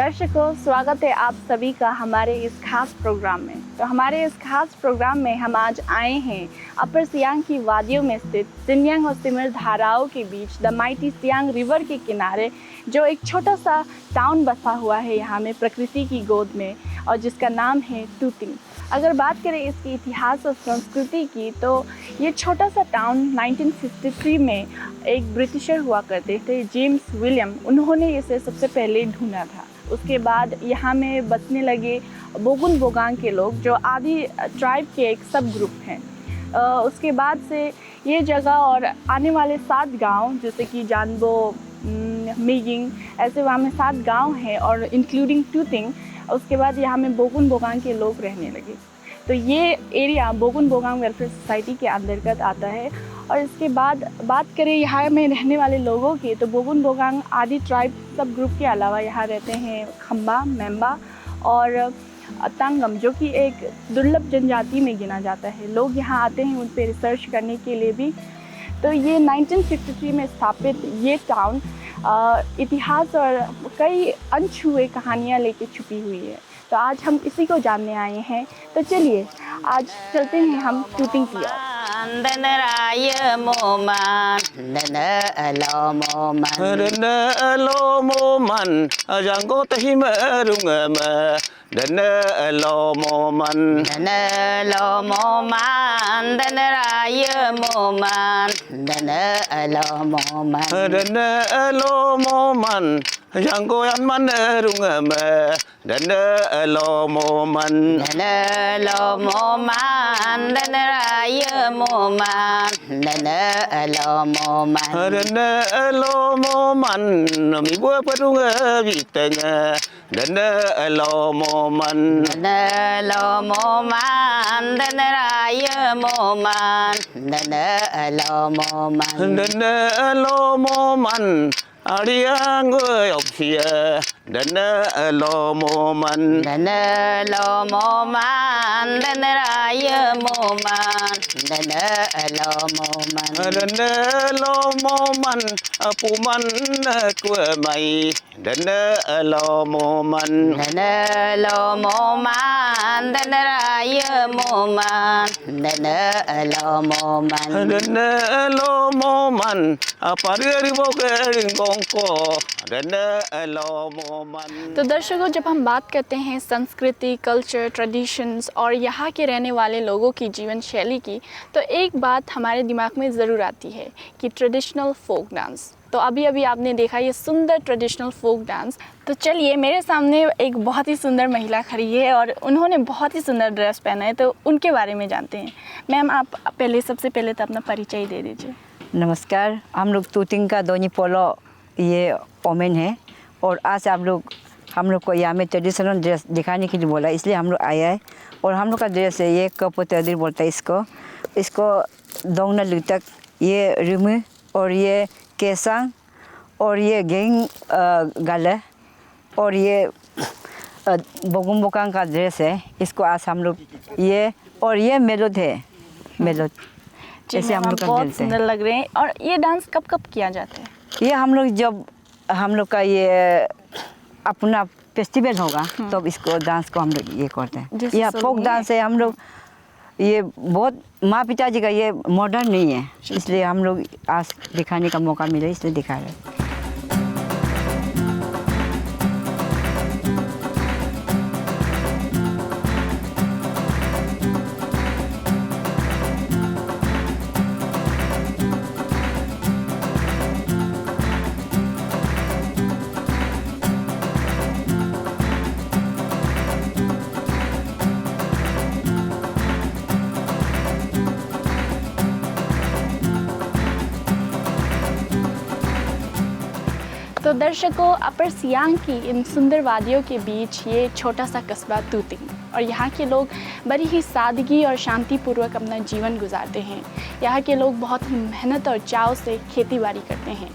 दर्शकों, स्वागत है आप सभी का हमारे इस खास प्रोग्राम में। तो हमारे इस खास प्रोग्राम में हम आज आए हैं अपर सियांग की वादियों में स्थित सिनयांग और सिमर धाराओं के बीच द माइटी सियांग रिवर के किनारे, जो एक छोटा सा टाउन बसा हुआ है यहाँ में प्रकृति की गोद में, और जिसका नाम है टूतिंग। अगर बात करें इसके इतिहास और संस्कृति की, तो ये छोटा सा टाउन 1953 में एक ब्रिटिशर हुआ करते थे, जेम्स विलियम, उन्होंने इसे सबसे पहले ढूंढा था। उसके बाद यहाँ में बसने लगे बोगुन बोगांग के लोग, जो आदि ट्राइब के एक सब ग्रुप हैं। उसके बाद से ये जगह और आने वाले 7 गांव, जैसे कि जानबो, मिगिंग, ऐसे वहाँ में 7 गांव हैं और इंक्लूडिंग टूतिंग। उसके बाद यहाँ में बोगुन बोगांग के लोग रहने लगे। तो ये एरिया बोगुन बोगांग वेलफेयर सोसाइटी के अंतर्गत आता है। और इसके बाद बात करें यहाँ में रहने वाले लोगों की, तो बोगुन बोगांग आदि ट्राइब सब ग्रुप के अलावा यहाँ रहते हैं खम्बा, मेम्बा और तांगम, जो कि एक दुर्लभ जनजाति में गिना जाता है। लोग यहाँ आते हैं उन पर रिसर्च करने के लिए भी। तो ये 1953 में स्थापित ये टाउन इतिहास और कई अनछुए कहानियाँ लेके छुपी हुई है। तो आज हम इसी को जानने आए हैं। तो चलिए आज चलते हैं हम टूतिंग की ओर। Dana lo mo man jango yan man runga ma dana lo mo man dana raya mo man mi bua parunga bitanga dana lo mo man dana raya mo man dana lo mo man Ariang ơi ông xìa đến lo mô man đến lo mô man đến rai mô man đến lo mô man pu man của mày đến lo mô man đến lo mô man đến rai mô man đến lo mô man đến lo mô man pari bok तो दर्शकों, जब हम बात करते हैं संस्कृति, culture, traditions और यहाँ के रहने वाले लोगों की जीवन शैली की, तो एक बात हमारे दिमाग में ज़रूर आती है कि ट्रेडिशनल फोक डांस। तो अभी आपने देखा ये सुंदर ट्रेडिशनल फोक डांस। तो चलिए, मेरे सामने एक बहुत ही सुंदर महिला खड़ी है और उन्होंने बहुत ही सुंदर ड्रेस पहना है, तो उनके बारे में जानते हैं। मैम, आप सबसे पहले तो अपना परिचय दे दीजिए। नमस्कार, हम लोग टूतिंग का दोनी पोलो ये ओमेन है, और आज हम लोग को यहाँ में ट्रेडिशनल ड्रेस दिखाने के लिए बोला, इसलिए हम लोग आया है। और हम लोग का ड्रेस है ये कपोतदिर बोलता है इसको दोंगना लुतक, ये रिमू और ये केसांग और ये गेंग गाले और ये बोगुन बोगांग का ड्रेस है। इसको आज हम लोग ये और ये मेलोड है, मेलोड जैसे हम लोग बहुत सुंदर लग रहे हैं। और ये डांस कब किया जाता है? ये हम लोग जब हम लोग का ये अपना फेस्टिवल होगा तब इसको डांस को हम लोग ये करते हैं। यह फोक डांस है। हम लोग ये बहुत माँ पिताजी का ये मॉडर्न नहीं है, इसलिए हम लोग आज दिखाने का मौका मिला, इसलिए दिखा रहे हैं। तो दर्शकों, अपर सियांग की इन सुंदर वादियों के बीच ये छोटा सा कस्बा टूतिंग, और यहाँ के लोग बड़ी ही सादगी और शांतिपूर्वक अपना जीवन गुजारते हैं। यहाँ के लोग बहुत ही मेहनत और चाव से खेती बाड़ी करते हैं।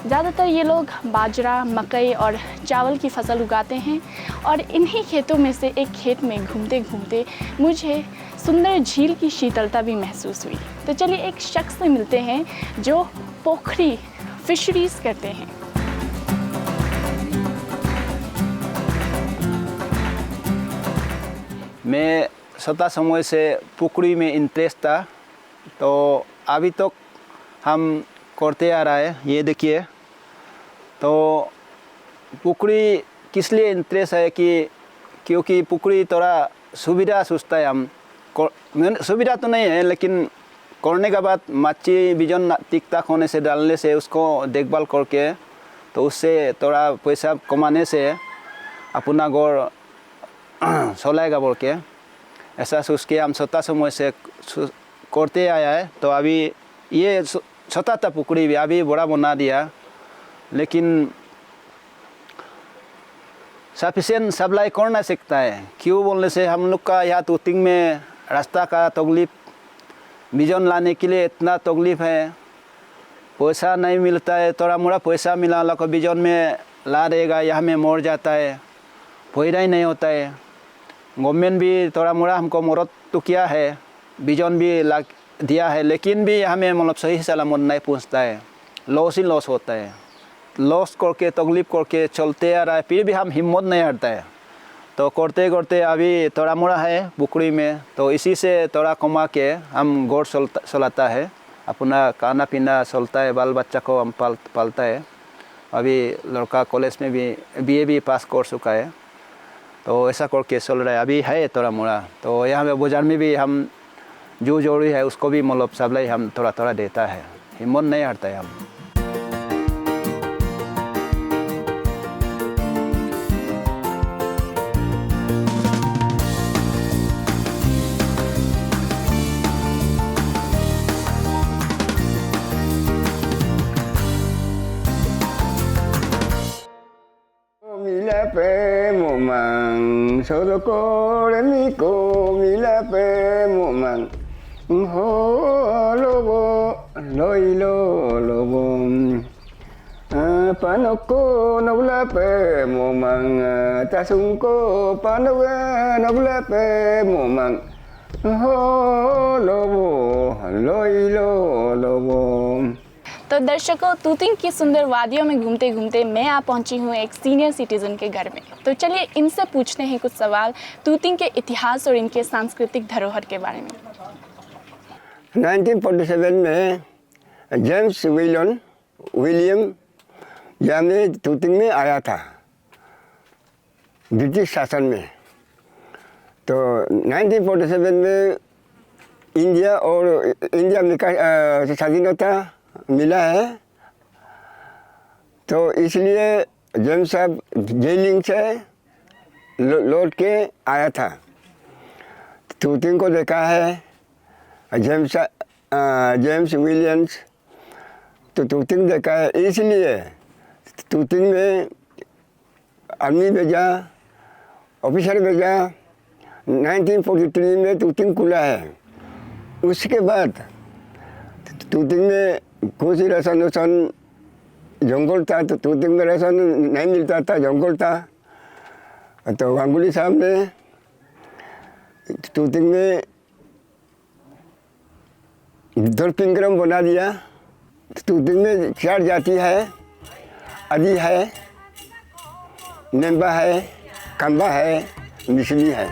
ज़्यादातर ये लोग बाजरा, मकई और चावल की फसल उगाते हैं। और इन्हीं खेतों में से एक खेत में घूमते घूमते मुझे सुंदर झील की शीतलता भी महसूस हुई। तो चलिए एक शख्स से मिलते हैं जो पोखरी फिशरीज़ करते हैं। मैं छोटा समय से पुकड़ी में इंटरेस्ट था, तो अभी तक हम करते आ रहा है। ये देखिए, तो पुकड़ी किस लिए इंटरेस्ट है कि क्योंकि पुकड़ी थोड़ा सुविधा सोचता है हम। सुविधा तो नहीं है, लेकिन करने के बाद मच्छी बीजन ठीक ठाक होने से, डालने से, उसको देखभाल करके, तो उससे थोड़ा पैसा कमाने से अपना घर चलाएगा बोल के ऐसा सोच के हम छोटा समय से करते आया है। तो अभी ये छोटा था पुकड़ी भी, अभी बड़ा बना दिया, लेकिन सफिशिएंट सप्लाई कर नहीं सकता है। क्यों बोलने से हम लोग का यहाँ तूतिंग में रास्ता का तकलीफ, बीजन लाने के लिए इतना तकलीफ है, पैसा नहीं मिलता है। थोड़ा मोड़ा पैसा मिला लगा बीजन में ला देगा, यहाँ में मर जाता है, फायदा ही नहीं होता है। गवर्नमेंट भी थोड़ा मोड़ा हमको मदद तो किया है, बीजन भी ला दिया है, लेकिन भी हमें मतलब सही सलामत नहीं पहुँचता है, लॉस ही लॉस होता है। लॉस करके तकलीफ करके चलते आ रहा है, फिर भी हम हिम्मत नहीं हारता है। तो करते करते अभी थोड़ा मोड़ा है पुकड़ी में, तो इसी से थोड़ा कमा के हम घर चलाता है, अपना खाना पीना चलता है, बाल बच्चा को हम पालता है। अभी लड़का कॉलेज में भी BA भी पास कर चुका है, तो ऐसा करके चल रहा है। अभी है थोड़ा मोड़ा, तो यहाँ पे बाजार में भी हम जो जरूरी है उसको भी मतलब सप्लाई हम थोड़ा थोड़ा देता है, हिम्मत नहीं हारता है हम। Milape momang sodoko remiko milape momang ho lobo loilo lobo panoko noblape momang tasungko panoga noblape momang ho lobo loilo lobo। तो दर्शकों, तूतिंग की सुंदर वादियों में घूमते घूमते मैं आ पहुंची हूं एक सीनियर सिटीजन के घर में। तो चलिए इनसे पूछते हैं कुछ सवाल तूतिंग के इतिहास और इनके सांस्कृतिक धरोहर के बारे में। 1947 में जेम्स विलियम यानी तूतिंग में आया था ब्रिटिश शासन में। तो 1947 में इंडिया में स्वाधीनता मिला है, तो इसलिए जेम्स साहब जेलिंग से लौट के आया था, तूतिंग को देखा है जेम्स विलियम्स, तो तूतिंग देखा है, इसलिए तूतिंग में आर्मी भेजा, ऑफिसर भेजा। 1943 में तूतिंग खुला है। उसके बाद तूतिंग में कुछ राशन जंगल था, तो तूतिंग में राशन नहीं मिलता था, जंगल था। तो गांगुली साहब ने तूतिंग में दुर्पिंगरम बना दिया। तूतिंग में 4 जाति है, आदि है, नेम्बा है, कंबा है, मिसली है।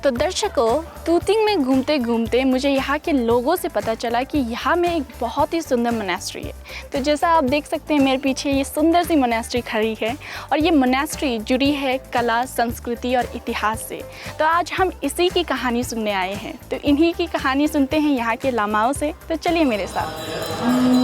तो दर्शकों, तूतिंग में घूमते घूमते मुझे यहाँ के लोगों से पता चला कि यहाँ में एक बहुत ही सुंदर मोनेस्ट्री है। तो जैसा आप देख सकते हैं मेरे पीछे ये सुंदर सी मोनेस्ट्री खड़ी है और ये मोनेस्ट्री जुड़ी है कला, संस्कृति और इतिहास से। तो आज हम इसी की कहानी सुनने आए हैं। तो इन्हीं की कहानी सुनते हैं यहाँ के लामाओं से। तो चलिए मेरे साथ।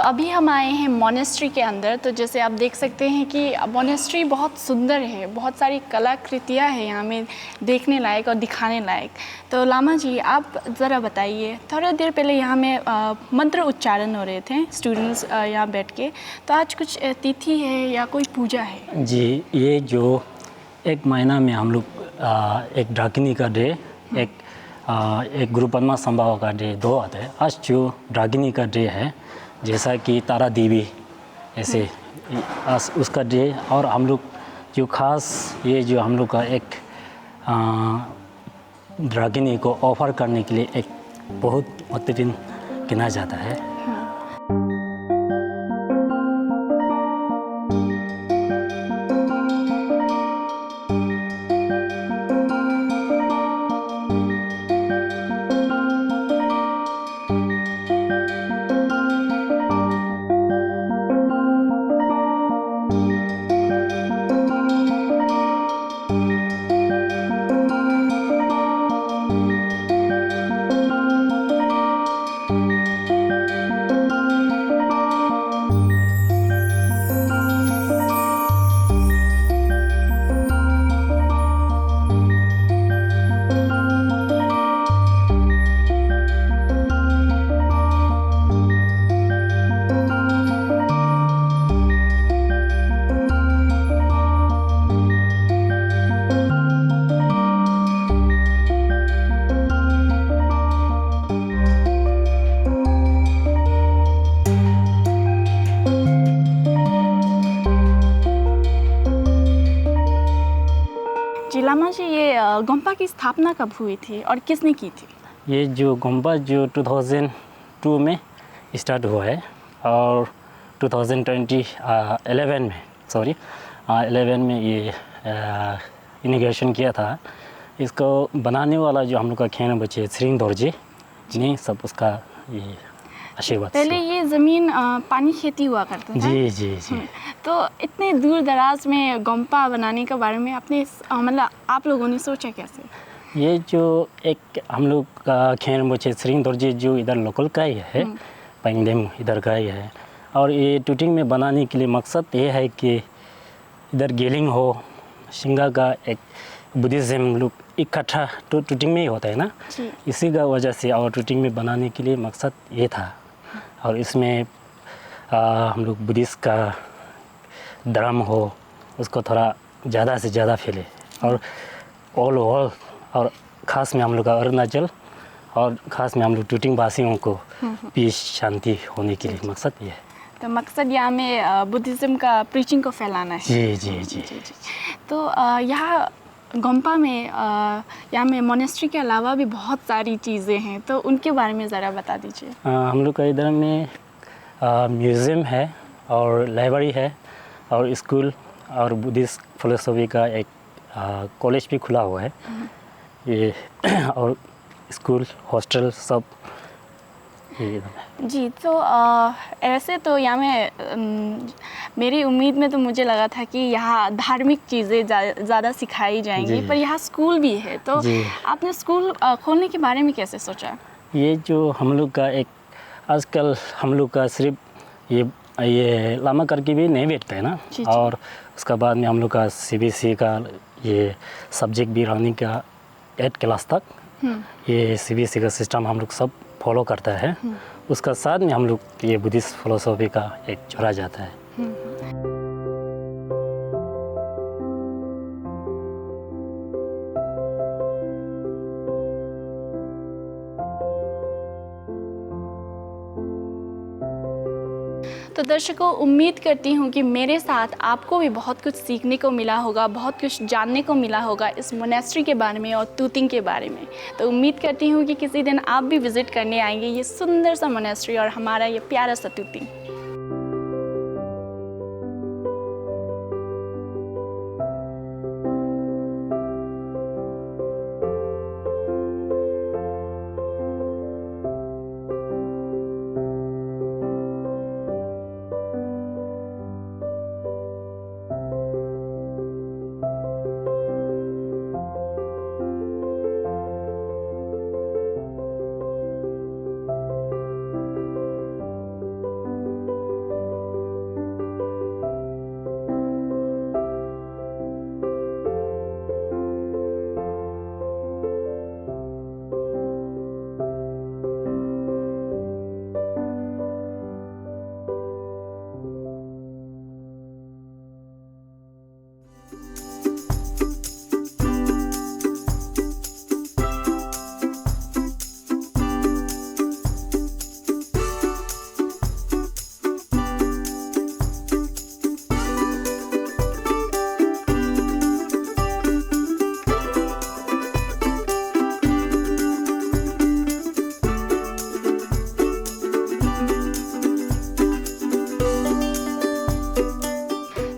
अभी हम आए हैं मोनेस्ट्री के अंदर। तो जैसे आप देख सकते हैं कि मोनेस्ट्री बहुत सुंदर है, बहुत सारी कलाकृतियाँ हैं यहाँ में देखने लायक और दिखाने लायक। तो लामा जी, आप ज़रा बताइए, थोड़ा देर पहले यहाँ में मंत्र उच्चारण हो रहे थे स्टूडेंट्स यहाँ बैठ के, तो आज कुछ तिथि है या कोई पूजा है? जी, ये जो एक महीना में हम लोग एक ड्रागिनी का डे, एक गुरु पद्मा संभव का डे, 2 आते हैं। आज जो ड्रागिनी का डे है, जैसा कि तारा देवी ऐसे उसका डे, और हम लोग जो खास ये जो हम लोग का एक ड्रागिनी को ऑफर करने के लिए एक बहुत महत्वपूर्ण गिना जाता है। लामा जी, ये गोम्पा की स्थापना कब हुई थी और किसने की थी? ये जो गोम्पा जो 2002 में स्टार्ट हुआ है और 11 में ये इनिग्रेशन किया था। इसको बनाने वाला जो हम लोग का खेन बच्चे श्रींग दोरजे ने सब उसका ये आशीर्वाद। पहले ये ज़मीन पानी खेती हुआ करता था। जी जी जी। तो इतने दूर दराज में गोम्पा बनाने के बारे में आपने मतलब आप लोगों ने सोचा कैसे? ये जो एक हम लोग का खेन बच्चे श्रींग दोरजे जो इधर लोकल का ही है, पैंगदेम इधर का ही है, और ये टूटिंग में बनाने के लिए मकसद ये है कि इधर गेलिंग हो, शिंगा का एक बुद्धिज़्म लोग इकट्ठा टूटिंग में ही होता है ना, इसी का वजह से और टूटिंग में बनाने के लिए मकसद ये था। और इसमें हम लोग बुद्धिस्ट का धर्म हो उसको थोड़ा ज़्यादा से ज़्यादा फैले, और ऑल ओवर, और ख़ास में हम लोग का अरुणाचल और ख़ास में हम लोग टूटिंग वासियों को पीस शांति होने के लिए मकसद ये है। तो मकसद यहाँ में बुद्धिज़्म का प्रीचिंग को फैलाना है। जी जी जी जी। तो यहाँ गोम्पा में यहाँ में मोनेस्ट्री के अलावा भी बहुत सारी चीज़ें हैं, तो उनके बारे में ज़रा बता दीजिए। हम लोग का इधर में म्यूज़ियम है और लाइब्रेरी है और स्कूल और बुद्धिस्ट फिलोसफी का एक कॉलेज भी खुला हुआ है ये और स्कूल हॉस्टल सब ये जी, तो ऐसे तो यहाँ में मेरी उम्मीद में तो मुझे लगा था कि यहाँ धार्मिक चीज़ें ज़्यादा सिखाई जाएंगी, पर यहाँ स्कूल भी है। तो आपने स्कूल खोलने के बारे में कैसे सोचा? ये जो हम लोग का एक आजकल हम लोग का सिर्फ ये लामा करके भी नहीं बैठते हैं ना, और उसका बाद में हम लोग का CBSE का ये सब्जेक्ट भी रहने का 8 क्लास तक ये CBSE का सिस्टम हम लोग सब फॉलो करता है। उसका साथ में हम लोग ये बुद्धिस्ट फिलोसफी का एक जोड़ा जाता है। तो दर्शकों, उम्मीद करती हूँ कि मेरे साथ आपको भी बहुत कुछ सीखने को मिला होगा, बहुत कुछ जानने को मिला होगा इस मोनेस्ट्री के बारे में और तूतिंग के बारे में। तो उम्मीद करती हूँ कि किसी दिन आप भी विज़िट करने आएंगे ये सुंदर सा मोनेस्ट्री और हमारा ये प्यारा सा तूतिंग।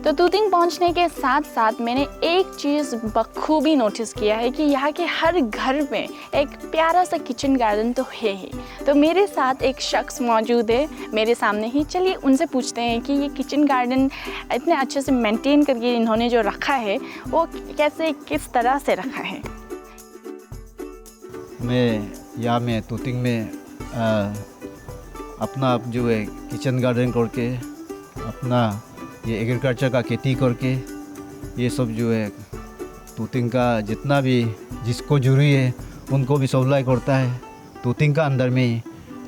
तो तूतिंग पहुंचने के साथ साथ मैंने एक चीज़ बखूबी नोटिस किया है कि यहाँ के हर घर में एक प्यारा सा किचन गार्डन तो है ही। तो मेरे साथ एक शख्स मौजूद है मेरे सामने ही, चलिए उनसे पूछते हैं कि ये किचन गार्डन इतने अच्छे से मेंटेन करके इन्होंने जो रखा है वो कैसे, किस तरह से रखा है। मैं यहाँ में तूतिंग में अपना जो है किचन गार्डन करके अपना ये एग्रीकल्चर का खेती करके ये सब जो है तूतिंग का जितना भी जिसको जरूरी है उनको भी सप्लाई करता है तूतिंग का अंदर में ही,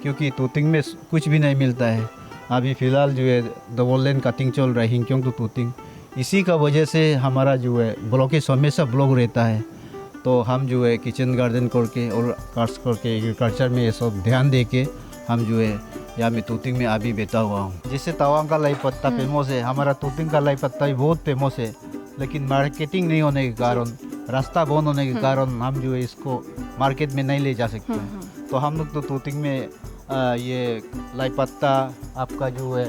क्योंकि तूतिंग में कुछ भी नहीं मिलता है। अभी फ़िलहाल जो है डबल लेन कटिंग चल रहा है हिंक्योंग टू तूतिंग, इसी का वजह से हमारा जो है ब्लॉकेज हमेशा ब्लॉक रहता है। तो हम जो है किचन गार्डन करके और कार्स करके एग्रीकल्चर में ये सब ध्यान दे के हम जो है यहाँ में तूतिंग में अभी बैठा हुआ हूँ। जैसे तवांग का लाई पत्ता फेमस है, हमारा तूतिंग का लाई पत्ता भी बहुत फेमस है, लेकिन मार्केटिंग नहीं होने के कारण, रास्ता बंद होने के कारण हम जो है इसको मार्केट में नहीं ले जा सकते। तो हम लोग तो तूतिंग में ये लाई पत्ता, आपका जो है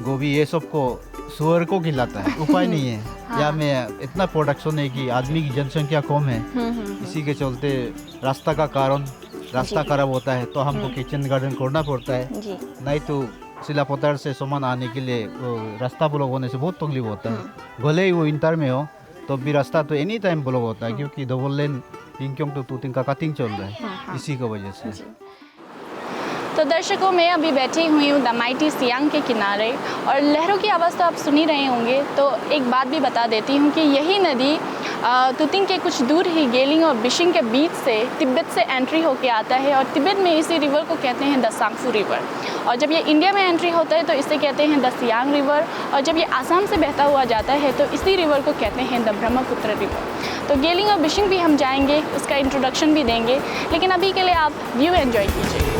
गोभी, ये सब को सुअर को खिलाता है, उपाय नहीं है। यहाँ में इतना प्रोडक्शन है कि आदमी की जनसंख्या कम है, इसी के चलते रास्ता का कारण रास्ता खराब होता है, तो हमको किचन गार्डन करना पड़ता है। नहीं तो सिलापत्थर से सामान आने के लिए रास्ता ब्लॉक होने से बहुत तकलीफ होता है। भले ही वो इंटर में हो तो भी रास्ता तो एनी टाइम ब्लॉक होता है, क्योंकि डबल लेन हिंक्योंग टू तूतिंग का कटिंग चल रहा है, इसी की वजह से। तो दर्शकों, मैं अभी बैठी हुई हूँ द माइटी सियांग के किनारे और लहरों की आवाज़ तो आप सुन ही रहे होंगे। तो एक बात भी बता देती हूँ कि यही नदी तूतिंग के कुछ दूर ही गेलिंग और बिशिंग के बीच से तिब्बत से एंट्री होके आता है, और तिब्बत में इसी रिवर को कहते हैं द सांगफू रिवर। और जब ये इंडिया में एंट्री होता है तो इसे कहते हैं द सियांग रिवर, और जब ये आसाम से बहता हुआ जाता है तो इसी रिवर को कहते हैं द ब्रह्मपुत्र रिवर। तो गेलिंग और बिशिंग भी हम जाएंगे, उसका इंट्रोडक्शन भी देंगे, लेकिन अभी के लिए आप व्यू एंजॉय कीजिए।